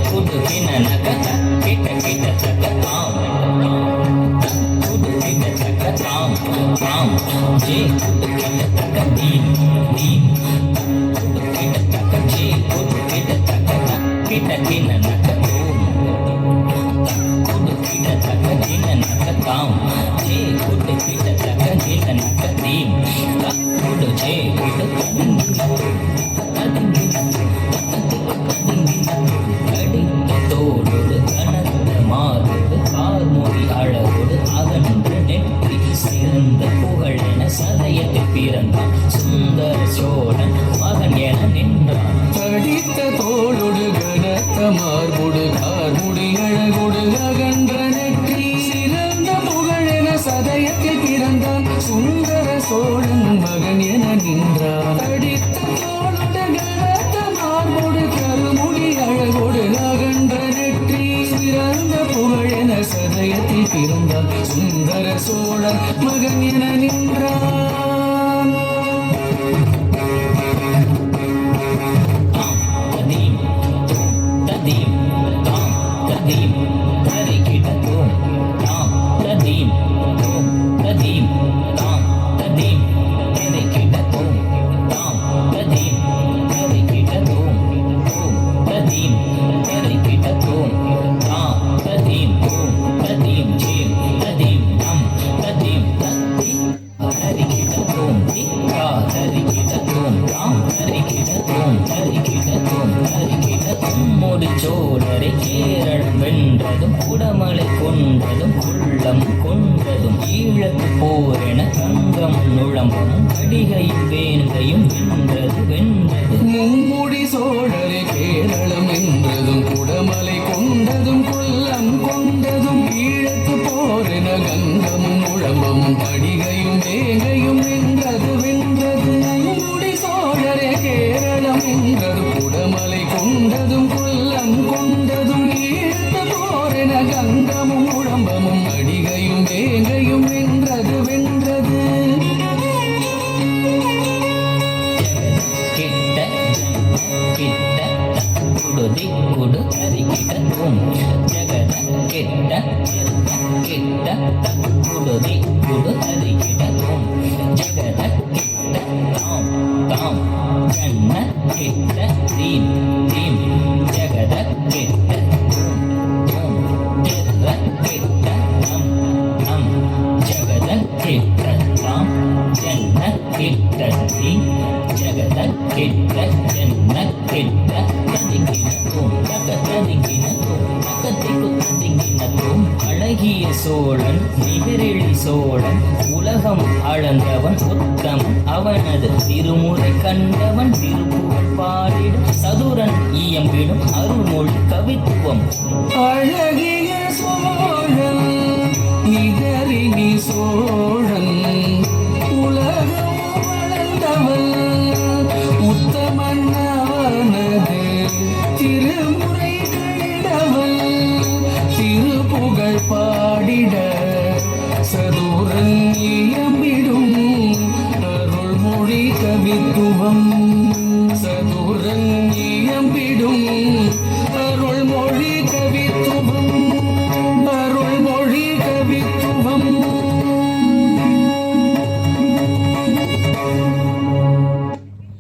kudu kina nakata kita kita taka tam kudu kita taka tam tam je kudu kita taka dim dim kudu kita taka je kudu kita taka kita kina nakata kudu kita taka kina nakatam je kudu kita taka kina nakatim kudu je kudu தோளோடு கனத்த மாதோடு கார்மொழி அழகோடு அகன்ற நெற்றி சிறந்த புகழென சதயத்தில் பிறந்தான் சுந்தர சோழன் மகன் என நின்றான். தடித்த தோளோடு கனத்த மார்போடு கார்முடி அழகோடு அகன்ற நெற்றி சிறந்த புகழென சதயத்தில் பிறந்தான் சுந்தர சோழன் மகன் என நின்றான். தடித்த தோளோடு கனத்த மார்போடு கருமுடி அழகோடு அகன்ற நெற்றி சிறந்த புகழென சதயத்தில் பிறந்தான் சுந்தர சோழன் மகன் என நின்றான். ததீம் ததீம் தாம் ததீம் தரிகிடதோம் தாம் ததீம் தோம் ததீம் தாம் ததீம் தரிகிடதோம் தாம் ததீம் தரிகிடதோம் தோம் ததீம் தரிகிடதோம் தாம் ததீம் தோம் ததீம் ஜீம் ததீம் நம் ததீம் தத்தி தரிகிடதோம் திக்கா தரிகிடதோம் தாம் தரிகிடதோம் தரிகிடதோம் தரிகிடதோம் ஒரு சோழரை கேரளம் வென்றதும் குடமலை கொண்டதும் உள்ளம் கொண்டதும் ஈழத்து போரென கங்கம் நுழம்பமும் கடிகையும் வேங்கையும் வென்றது வென்றது. மும்முடி சோழரை கேரளம் என்றதும் குடமலை கொண்டதும் கொல்லம் கொண்டதும் ஈழத்து போரென கங்கமும் நுழம்பமும் கடிகையும் வேங்கையும் வென்றது வென்றது. மும்முடி சோழரை கேரளம் என்றதும் குடமலை கொண்டதும் கொல்லம் கொண்டதும் ஈழத்து போரென கங்கமும் நுழம்பமும் கடிகையும் வேங்கையும் வென்றது வென்றது. கிட்ட கிட்ட குடுதி குடு தரிகிடதோம் ஜகத கிட்ட கிட்ட குடுதி குடு தரிகிடதோம் ஜகத கிட்ட தாம் தாம் ஜன்ன கிட்ட தீம் தீம் ஜகத கிட்ட தோம் தோம் ஜெர்ர கிட்ட நம் நம் ஜகத கிட்ட தாம் ஜன்ன கிட்ட தீம் ஜகத கிட்ட ஜன்ன கிட்ட ததிங்கினதோம் தகததிங்கினதோம் தகதிக்கு ததிங்கினதோம். அழகிய சோழன் நிகரெழி சோழன் உலகம் அளந்தவன் உத்தமன் அவனது திருமுறை கண்டவன் திருப்புகழ் பாடிட சதுரன் இயம்பிடும் அருள்மொழி கவித்துவம். அழகிய சோழன் நிகரினி சோழன் உலகம் வளர்ந்தவன் உத்தமன் அவனது திருமுறை கண்டவன் திருப்புகழ் பாடிட சதுரன் இயம்பிடும் அருள்மொழி கவித்துவம். சதுரன் இயம்பிடும்